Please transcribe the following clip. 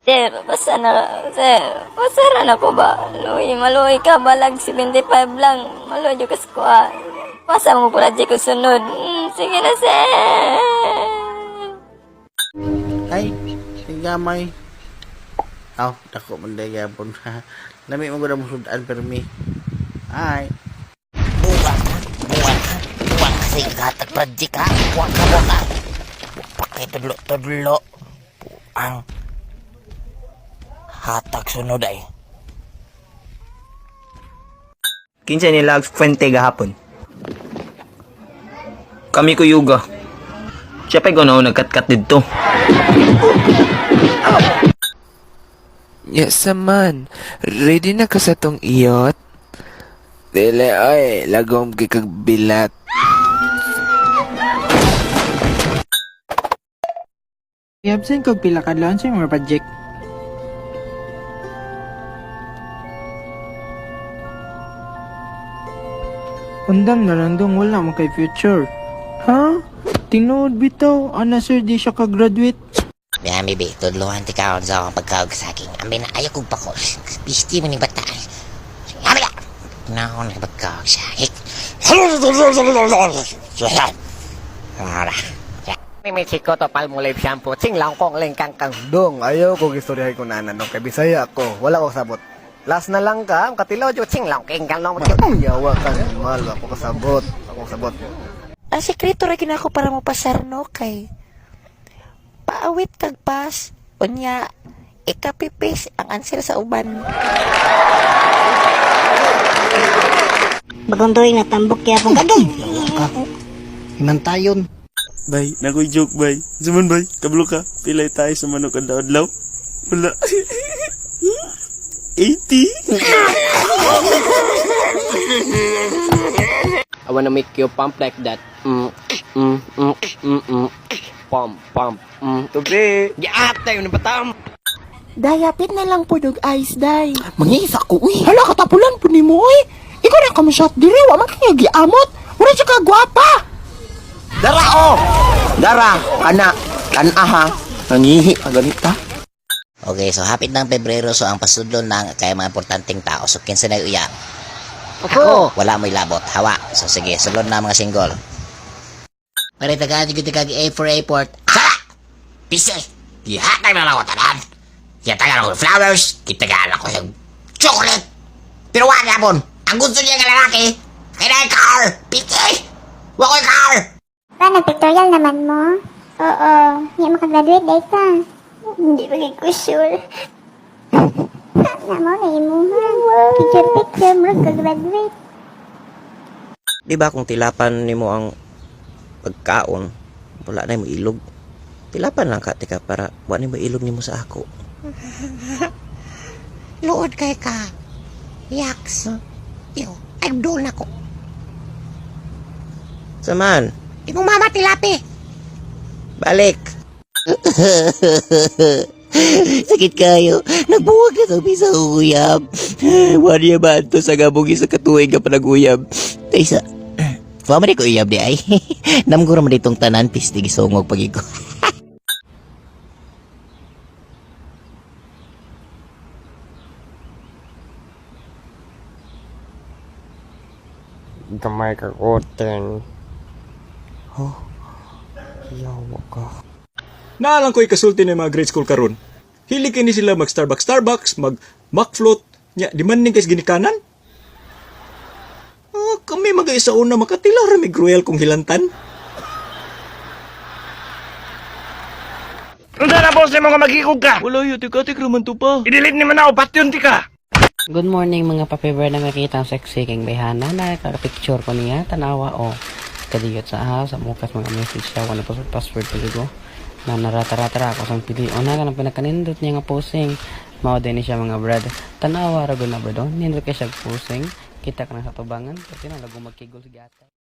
Sir, sir, pasara na ko ba? Maluoy ka, balag 75 lang. Maluoy ka sa kuha. Pasa mo project ko sunod. Sige na, sir. Ay, gamay. Aw, dako man day gapon. Lami mo gud mo sudan permi. Ay. Buwan kasi gatag project ha. Buwan ka. Pakitudlo. Ang hatag sunod ay. Kinsa nila Fuente gahapon. Kami ko yuga. Siya pa ikaw na nagkat-kat dito. Yes, man. Ready na ka sa tong iyot? Dili, ay, lagom kikagbilat. I-absent ko pila ka lang sa mga project. Undang na lang dong wala mo kay future. Ha? Tinood bitaw, ana sir di siya ka-graduate. Biyan, bibi, tudluhan ti kaon sa akong pagkawag sa akin. Ambi na ayaw kong pako. Pisti mo ni bata. Ambi na! Pinakon na pagkawag sa akin. Mimi ko to palmolive shampoo. Sing lang kong lingkang kang dong. Ayaw ko gistoryahay ko na nanong kay Bisaya ako. Wala ko sabot. Last na lang ka. Ang katilaw jo sing lang kang lang. Yawa ka mal. Ako kasabot. Ako sabot. Ang sekreto rin ako para mo pasarno kay paawit kag pas unya ikapipis ang answer sa uban. Bagong drawing na tambok kaya pong kagay. Himantayon. Bay, nakoy joke bay. Suman bay, kablo ka. Pilay tayo sa manok ang daw. Wala. 80. I wanna make you pump like that. Pump. Tubi. Giat tayo na batam. Dayapit na lang po dog ice day. Mangisa ko, uy. Hala, katapulan po ni mo, uy. Ikaw na kamo shot diri, wa man kaya giamot. Wala siya ka gwapa. Dara oh! Dara! Kana! Kanaha! Nangihi ka ganita. Okay, so hapit ng Pebrero, so ang pasudlon ng kaya mga importanteng tao. So, kinsa na uyab? Ako! Wala mo'y labot. Hawa. So, sige, sulod na mga single. Pare, tagad A for airport. Sala! Pise! Gihatag na lang ako tanan. Gihatag ako ng flowers. Gitagaan ako ng chocolate. Pero wala napon. Ang gusto niya ng lalaki, kailangan car! Pise! Wako'y car! Pa, nag-pictorial naman mo? Oo, hindi makagraduate dahil ka. Hindi ko sure. Na mo, na imuhan. Picture, magka-graduate. Di ba kung tilapan nimo ang pagkaon, wala na mo ilog. Tilapan lang ka, tika, para wala mo ilog nimo sa ako. Luod kay ka. Yaks. Yo, idol na ko. Saman, Imong mama tilapi. balik! Sakit kayo. Nagbuwag na kami sa uyab. Wala ba ito sa gabugi sa katuwing ka pa nag-uyab? Taysa. Pamari ko uyab di ay. Namgura mo ditong tanan. Pistig songog pagiko. Gamay ka koten. Oh. Yawa ka. Naalang ko ikasulti ng mga grade school karon. Hili kini sila mag Starbucks, mag McFloat, nya di man ning kay ginikanan. Kami mag-isa una makatilaw ra mig royal kong hilantan. Unsa na boss mo nga magikog ka? Wala yun, tika raman to pa. I-delete ni man ako, patyon ti ka. Good morning mga papiber na makita ang sexy king bayhana na kakapicture ko niya. Tanawa o kadiyot sa sa mukas mga message siya. Wala po sa password ko dito. Na narata-rata ako sa pili. O na ka ng pinakanindot niya nga posing. Mao din siya mga brad. Tanawa rago na ba doon? Nindot ka siya posing. Kita ka na sa tubangan. Kasi na lago magkigol sa gata.